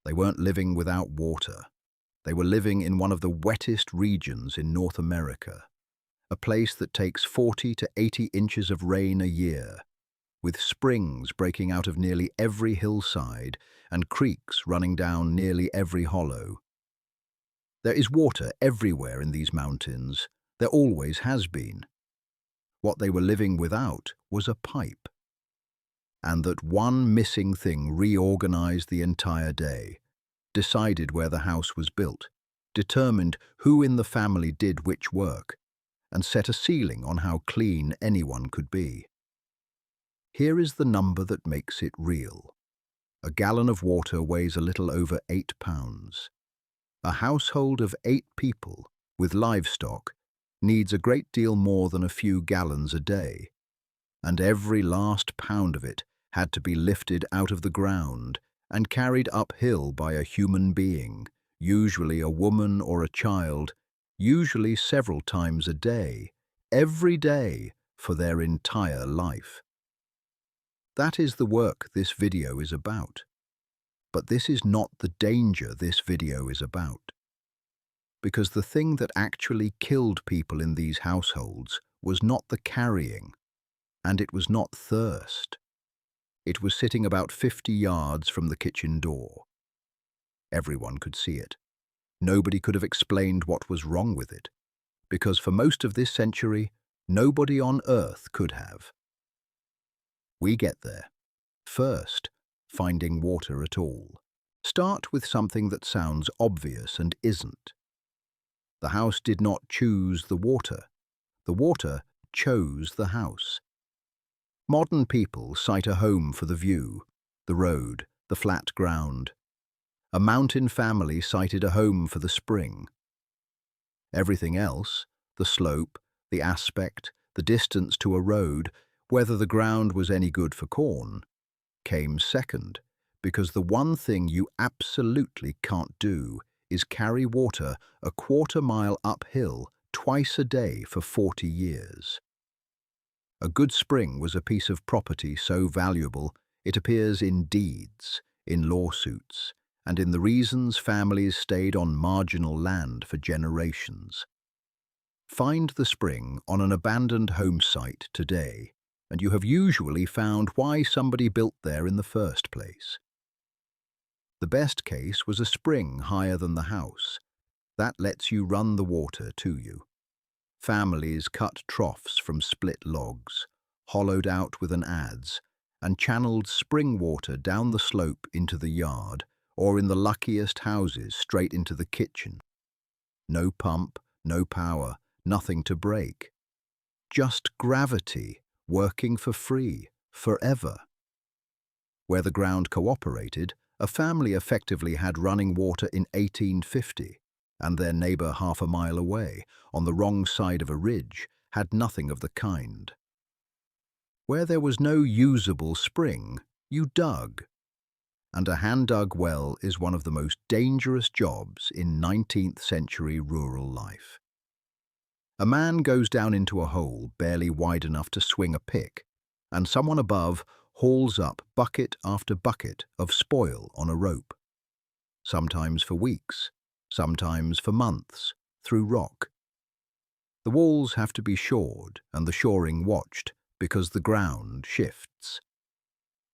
They weren't living without water. They were living in one of the wettest regions in North America, a place that takes 40 to 80 inches of rain a year, with springs breaking out of nearly every hillside and creeks running down nearly every hollow. There is water everywhere in these mountains. There always has been. What they were living without was a pipe. And that one missing thing reorganized the entire day, decided where the house was built, determined who in the family did which work, and set a ceiling on how clean anyone could be. Here is the number that makes it real. A gallon of water weighs a little over 8 pounds. A household of 8 people, with livestock, needs a great deal more than a few gallons a day, and every last pound of it had to be lifted out of the ground and carried uphill by a human being, usually a woman or a child, usually several times a day, every day for their entire life. That is the work this video is about. But this is not the danger this video is about. Because the thing that actually killed people in these households was not the carrying, and it was not thirst. It was sitting about 50 yards from the kitchen door. Everyone could see it. Nobody could have explained what was wrong with it, because for most of this century, nobody on earth could have. We get there. First, finding water at all. Start with something that sounds obvious and isn't. The house did not choose the water. The water chose the house. Modern people cite a home for the view, the road, the flat ground. A mountain family cited a home for the spring. Everything else, the slope, the aspect, the distance to a road, whether the ground was any good for corn, came second, because the one thing you absolutely can't do is carry water a quarter-mile uphill twice a day for 40 years. A good spring was a piece of property so valuable it appears in deeds, in lawsuits, and in the reasons families stayed on marginal land for generations. Find the spring on an abandoned home site today, and you have usually found why somebody built there in the first place. The best case was a spring higher than the house. That lets you run the water to you. Families cut troughs from split logs, hollowed out with an adze, and channeled spring water down the slope into the yard, or in the luckiest houses straight into the kitchen. No pump, no power, nothing to break. Just gravity working for free, forever. Where the ground cooperated, a family effectively had running water in 1850, and their neighbour half a mile away, on the wrong side of a ridge, had nothing of the kind. Where there was no usable spring, you dug. And a hand-dug well is one of the most dangerous jobs in 19th century rural life. A man goes down into a hole barely wide enough to swing a pick, and someone above hauls up bucket after bucket of spoil on a rope, sometimes for weeks, sometimes for months, through rock. The walls have to be shored and the shoring watched because the ground shifts.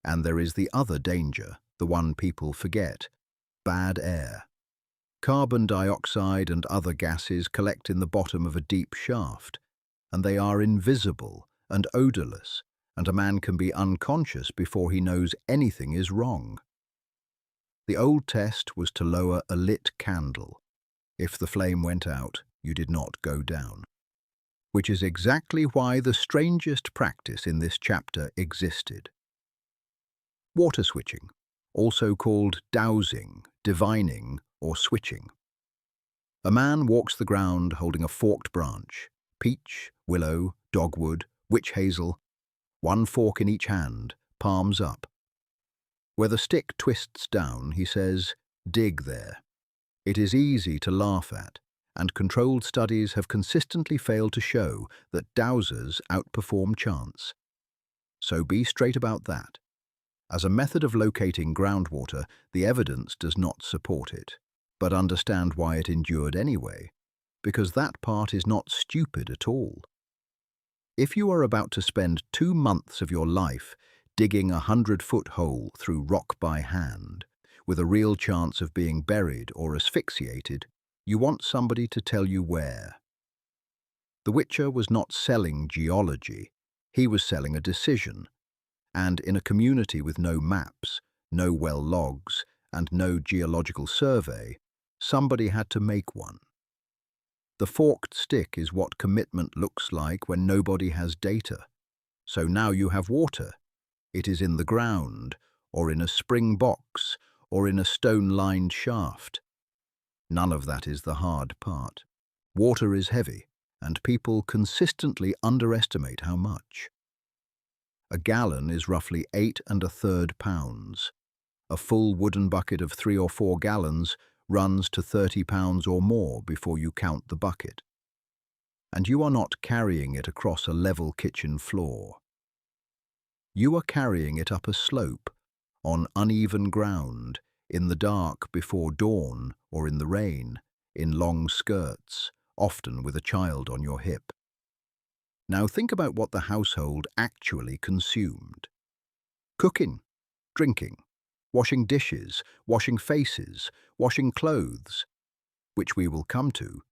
And there is the other danger, the one people forget: bad air. Carbon dioxide and other gases collect in the bottom of a deep shaft, and they are invisible and odorless, and a man can be unconscious before he knows anything is wrong. The old test was to lower a lit candle. If the flame went out, you did not go down. Which is exactly why the strangest practice in this chapter existed. Water switching, also called dowsing, divining, or switching. A man walks the ground holding a forked branch, peach, willow, dogwood, witch hazel, one fork in each hand, palms up. Where the stick twists down, he says, "Dig there." It is easy to laugh at, and controlled studies have consistently failed to show that dowsers outperform chance. So be straight about that. As a method of locating groundwater, the evidence does not support it, but understand why it endured anyway, because that part is not stupid at all. If you are about to spend 2 months of your life digging a 100-foot hole through rock by hand, with a real chance of being buried or asphyxiated, you want somebody to tell you where. The Witcher was not selling geology, he was selling a decision, and in a community with no maps, no well logs, and no geological survey, somebody had to make one. The forked stick is what commitment looks like when nobody has data. So now you have water. It is in the ground, or in a spring box, or in a stone-lined shaft. None of that is the hard part. Water is heavy, and people consistently underestimate how much. A gallon is roughly 8 1/3 pounds. A full wooden bucket of 3 or 4 gallons runs to 30 pounds or more before you count the bucket. And you are not carrying it across a level kitchen floor. You are carrying it up a slope, on uneven ground, in the dark before dawn or in the rain, in long skirts, often with a child on your hip. Now think about what the household actually consumed. Cooking, drinking, washing dishes, washing faces, washing clothes, which we will come to,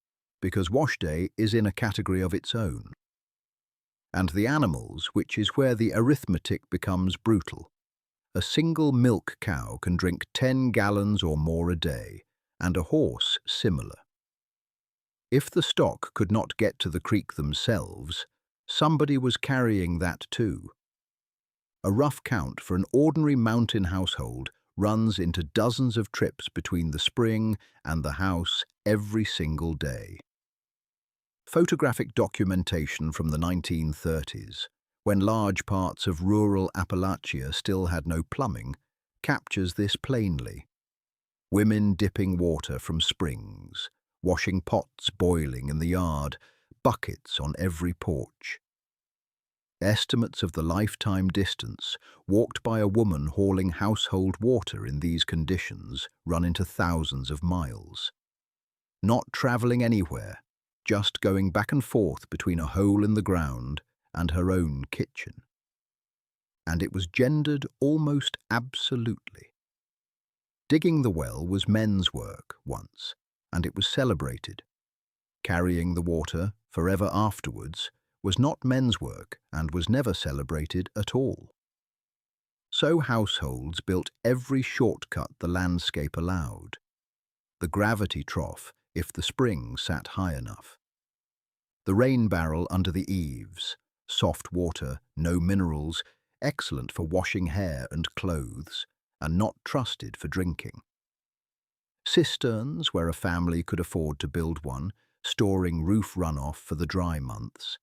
because wash day is in a category of its own. And the animals, which is where the arithmetic becomes brutal. A single milk cow can drink 10 gallons or more a day, and a horse similar. If the stock could not get to the creek themselves, somebody was carrying that too. A rough count for an ordinary mountain household runs into dozens of trips between the spring and the house every single day. Photographic documentation from the 1930s, when large parts of rural Appalachia still had no plumbing, captures this plainly. Women dipping water from springs, washing pots boiling in the yard, buckets on every porch. Estimates of the lifetime distance walked by a woman hauling household water in these conditions run into thousands of miles. Not travelling anywhere, just going back and forth between a hole in the ground and her own kitchen. And it was gendered almost absolutely. Digging the well was men's work once, and it was celebrated. Carrying the water forever afterwards was not men's work and was never celebrated at all. So households built every shortcut the landscape allowed. The gravity trough, if the spring sat high enough. The rain barrel under the eaves, soft water, no minerals, excellent for washing hair and clothes, and not trusted for drinking. Cisterns, where a family could afford to build one, storing roof runoff for the dry months.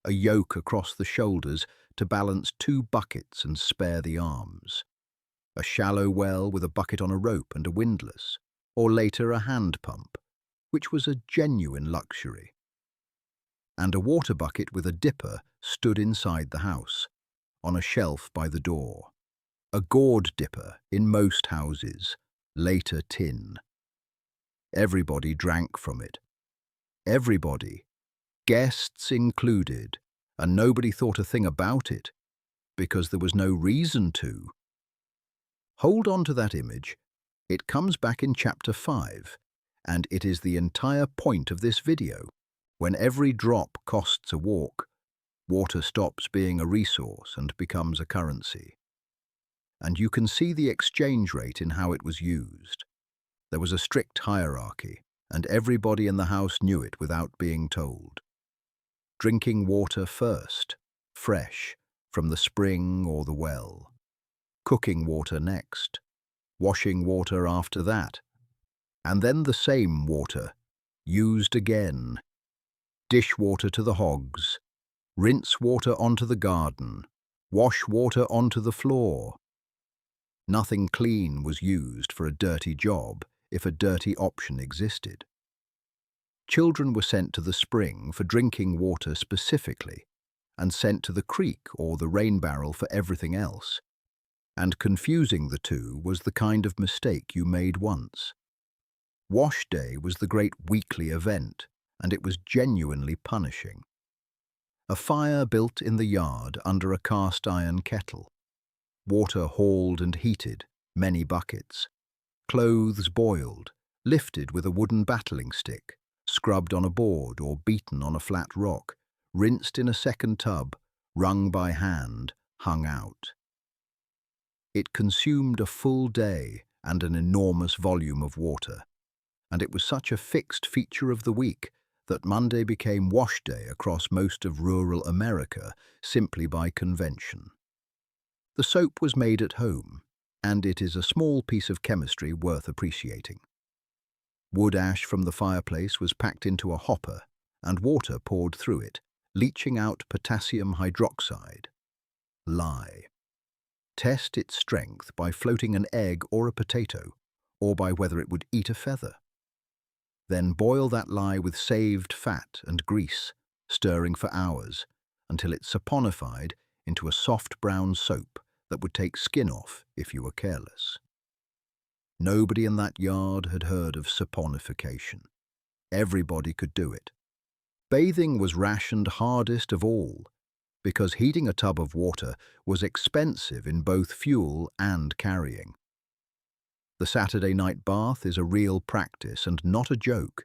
A yoke across the shoulders to balance 2 buckets and spare the arms. A shallow well with a bucket on a rope and a windlass, or later a hand pump, which was a genuine luxury. And a water bucket with a dipper stood inside the house, on a shelf by the door. A gourd dipper in most houses, later tin. Everybody drank from it. Everybody, guests included, and nobody thought a thing about it, because there was no reason to. Hold on to that image. It comes back in Chapter 5, and it is the entire point of this video. When every drop costs a walk, water stops being a resource and becomes a currency. And you can see the exchange rate in how it was used. There was a strict hierarchy, and everybody in the house knew it without being told. Drinking water first, fresh, from the spring or the well. Cooking water next. Washing water after that. And then the same water, used again. Dishwater to the hogs. Rinse water onto the garden. Wash water onto the floor. Nothing clean was used for a dirty job if a dirty option existed. Children were sent to the spring for drinking water specifically, and sent to the creek or the rain barrel for everything else. And confusing the two was the kind of mistake you made once. Wash day was the great weekly event, and it was genuinely punishing. A fire built in the yard under a cast-iron kettle. Water hauled and heated, many buckets. Clothes boiled, lifted with a wooden battling stick, scrubbed on a board or beaten on a flat rock, rinsed in a second tub, wrung by hand, hung out. It consumed a full day and an enormous volume of water, and it was such a fixed feature of the week that Monday became wash day across most of rural America simply by convention. The soap was made at home, and it is a small piece of chemistry worth appreciating. Wood ash from the fireplace was packed into a hopper and water poured through it, leaching out potassium hydroxide. Lye. Test its strength by floating an egg or a potato, or by whether it would eat a feather. Then boil that lye with saved fat and grease, stirring for hours, until it saponified into a soft brown soap that would take skin off if you were careless. Nobody in that yard had heard of saponification. Everybody could do it. Bathing was rationed hardest of all, because heating a tub of water was expensive in both fuel and carrying. The Saturday night bath is a real practice and not a joke.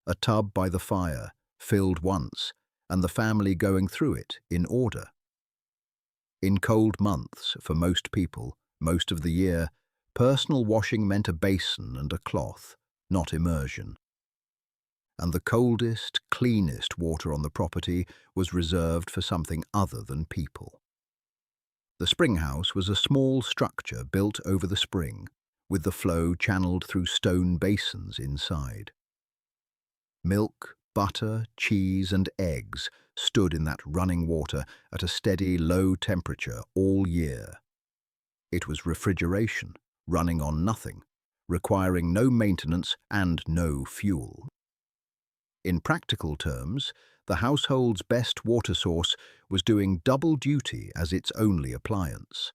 A tub by the fire, filled once, and the family going through it in order. In cold months, for most people, most of the year, personal washing meant a basin and a cloth, not immersion. And the coldest, cleanest water on the property was reserved for something other than people. The spring house was a small structure built over the spring, with the flow channeled through stone basins inside. Milk, butter, cheese, and eggs stood in that running water at a steady, low temperature all year. It was refrigeration, running on nothing, requiring no maintenance and no fuel. In practical terms, the household's best water source was doing double duty as its only appliance.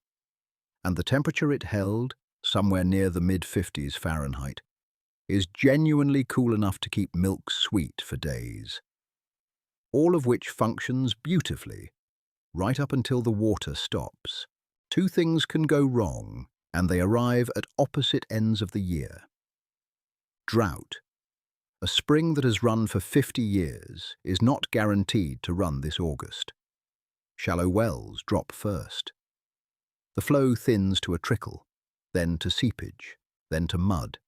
And the temperature it held, somewhere near the mid-50s Fahrenheit, is genuinely cool enough to keep milk sweet for days. All of which functions beautifully, right up until the water stops. Two things can go wrong, and they arrive at opposite ends of the year. Drought. A spring that has run for 50 years is not guaranteed to run this August. Shallow wells drop first. The flow thins to a trickle, then to seepage, then to mud,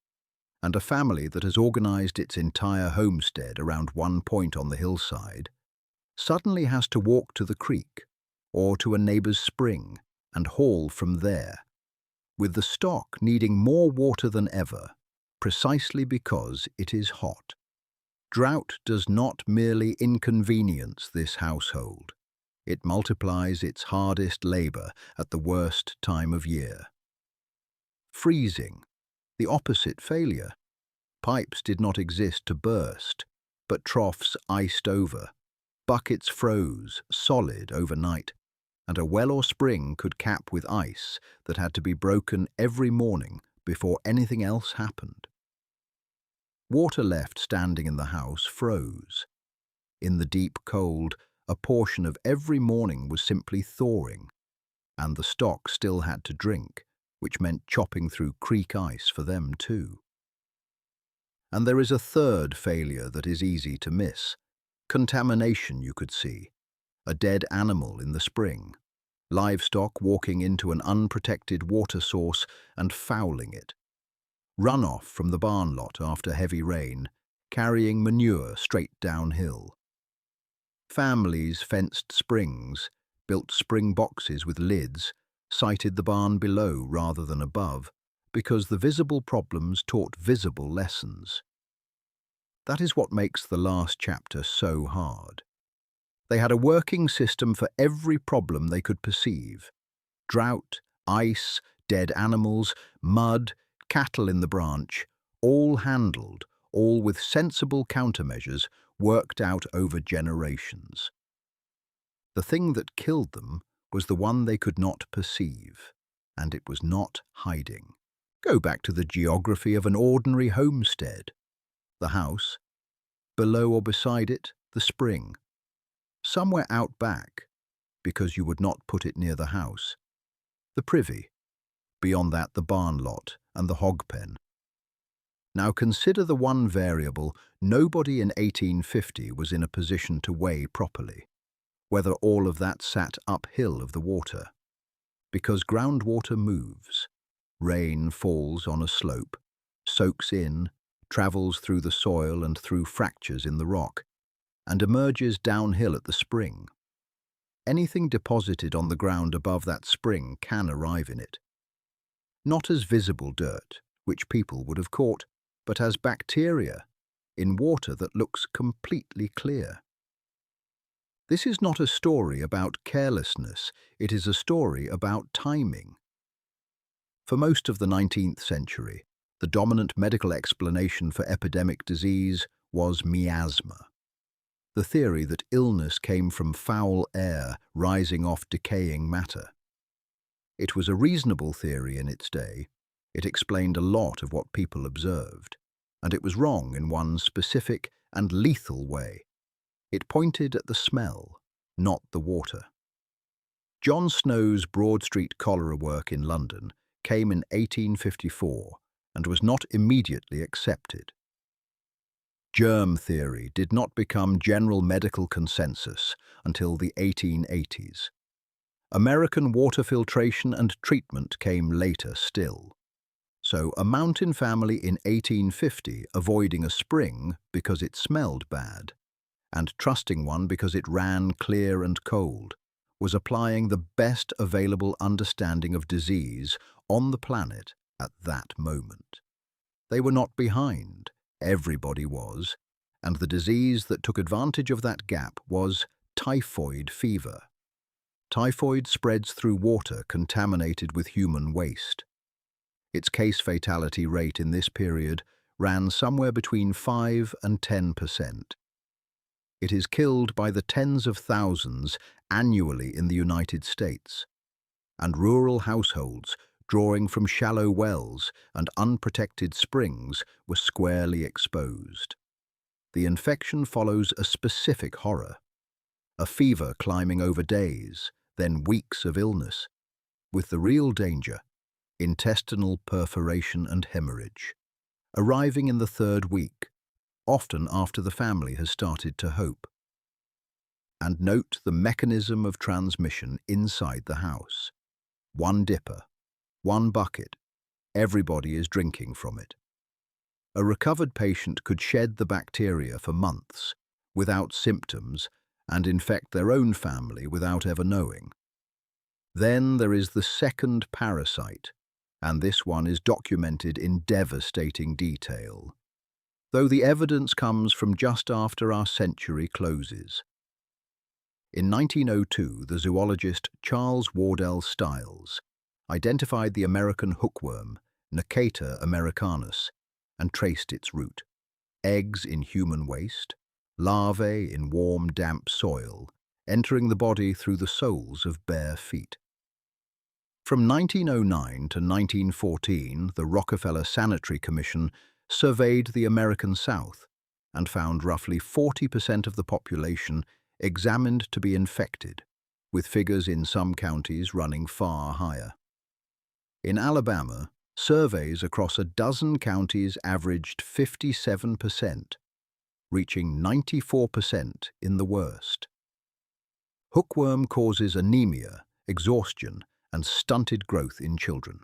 and a family that has organized its entire homestead around one point on the hillside suddenly has to walk to the creek or to a neighbor's spring and haul from there, with the stock needing more water than ever, precisely because it is hot. Drought does not merely inconvenience this household. It multiplies its hardest labor at the worst time of year. Freezing, the opposite failure. Pipes did not exist to burst, but troughs iced over. Buckets froze, solid overnight, and a well or spring could cap with ice that had to be broken every morning before anything else happened. Water left standing in the house froze. In the deep cold, a portion of every morning was simply thawing, and the stock still had to drink, which meant chopping through creek ice for them too. And there is a third failure that is easy to miss. Contamination, you could see. A dead animal in the spring. Livestock walking into an unprotected water source and fouling it. Runoff from the barn lot after heavy rain, carrying manure straight downhill. Families fenced springs, built spring boxes with lids, sited the barn below rather than above, because the visible problems taught visible lessons. That is what makes the last chapter so hard. They had a working system for every problem they could perceive. Drought, ice, dead animals, mud, cattle in the branch, all handled, all with sensible countermeasures worked out over generations. The thing that killed them was the one they could not perceive. and it was not hiding. Go back to the geography of an ordinary homestead. The house, below or beside it, the spring. Somewhere out back, because you would not put it near the house. The privy. Beyond that, the barn lot and the hog pen. Now consider the one variable nobody in 1850 was in a position to weigh properly, whether all of that sat uphill of the water. Because groundwater moves. Rain falls on a slope, soaks in, travels through the soil and through fractures in the rock, and emerges downhill at the spring. Anything deposited on the ground above that spring can arrive in it. Not as visible dirt, which people would have caught, but as bacteria in water that looks completely clear. This is not a story about carelessness, it is a story about timing. For most of the 19th century, the dominant medical explanation for epidemic disease was miasma, the theory that illness came from foul air rising off decaying matter. It was a reasonable theory in its day. It explained a lot of what people observed, and it was wrong in one specific and lethal way. It pointed at the smell, not the water. John Snow's Broad Street cholera work in London came in 1854 and was not immediately accepted. Germ theory did not become general medical consensus until the 1880s. American water filtration and treatment came later still. So a mountain family in 1850 avoiding a spring because it smelled bad, and trusting one because it ran clear and cold, was applying the best available understanding of disease on the planet at that moment. They were not behind, everybody was, and the disease that took advantage of that gap was typhoid fever. Typhoid spreads through water contaminated with human waste. Its case fatality rate in this period ran somewhere between 5 and 10%. It is killed by the tens of thousands annually in the United States, and rural households drawing from shallow wells and unprotected springs were squarely exposed. The infection follows a specific horror, a fever climbing over days, then weeks of illness, with the real danger, intestinal perforation and hemorrhage, arriving in the third week, often after the family has started to hope. And note the mechanism of transmission inside the house. One dipper, one bucket, everybody is drinking from it. A recovered patient could shed the bacteria for months, without symptoms, and infect their own family without ever knowing. Then there is the second parasite, and this one is documented in devastating detail, though the evidence comes from just after our century closes. In 1902, the zoologist Charles Wardell Stiles identified the American hookworm, Nacata americanus, and traced its route. Eggs in human waste, larvae in warm, damp soil, entering the body through the soles of bare feet. From 1909 to 1914, the Rockefeller Sanitary Commission surveyed the American South and found roughly 40% of the population examined to be infected, with figures in some counties running far higher. In Alabama, surveys across a dozen counties averaged 57%, reaching 94% in the worst. Hookworm causes anemia, exhaustion, and stunted growth in children.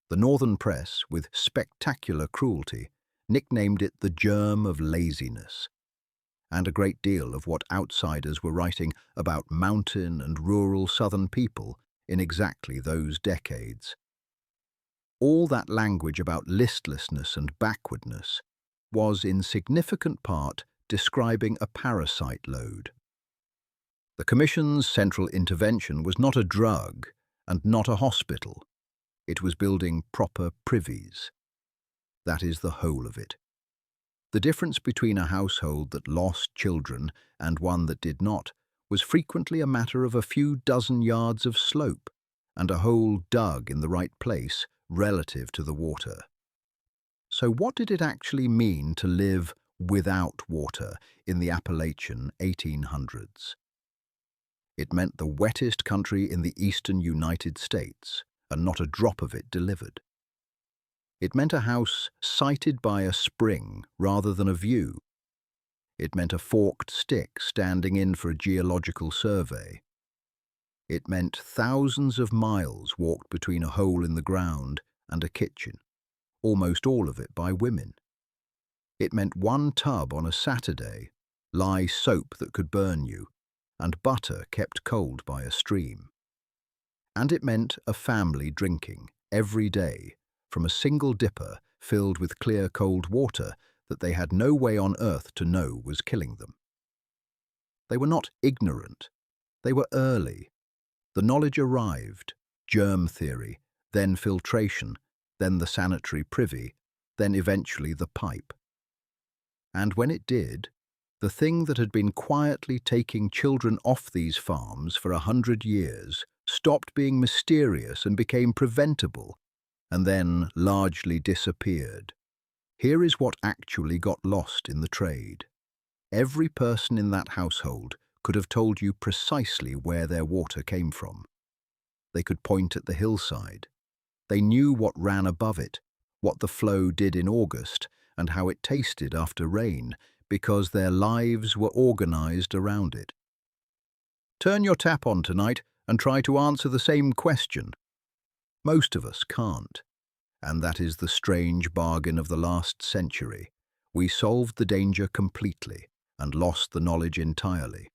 The Northern press, with spectacular cruelty, nicknamed it the germ of laziness, and a great deal of what outsiders were writing about mountain and rural Southern people in exactly those decades. All that language about listlessness and backwardness was in significant part describing a parasite load. The Commission's central intervention was not a drug and not a hospital. It was building proper privies. That is the whole of it. The difference between a household that lost children and one that did not was frequently a matter of a few dozen yards of slope, and a hole dug in the right place relative to the water. So what did it actually mean to live without water in the Appalachian 1800s? It meant the wettest country in the eastern United States, and not a drop of it delivered. It meant a house sited by a spring rather than a view. It meant a forked stick standing in for a geological survey. It meant thousands of miles walked between a hole in the ground and a kitchen, almost all of it by women. It meant one tub on a Saturday, lye soap that could burn you, and butter kept cold by a stream. And it meant a family drinking, every day, from a single dipper filled with clear cold water that they had no way on earth to know was killing them. They were not ignorant. They were early. The knowledge arrived: germ theory, then filtration, then the sanitary privy, then eventually the pipe. And when it did, the thing that had been quietly taking children off these farms for 100 years stopped being mysterious and became preventable, and then largely disappeared. Here is what actually got lost in the trade. Every person in that household could have told you precisely where their water came from. They could point at the hillside. They knew what ran above it, what the flow did in August, and how it tasted after rain, because their lives were organized around it. Turn your tap on tonight and try to answer the same question. Most of us can't. And that is the strange bargain of the last century. We solved the danger completely and lost the knowledge entirely.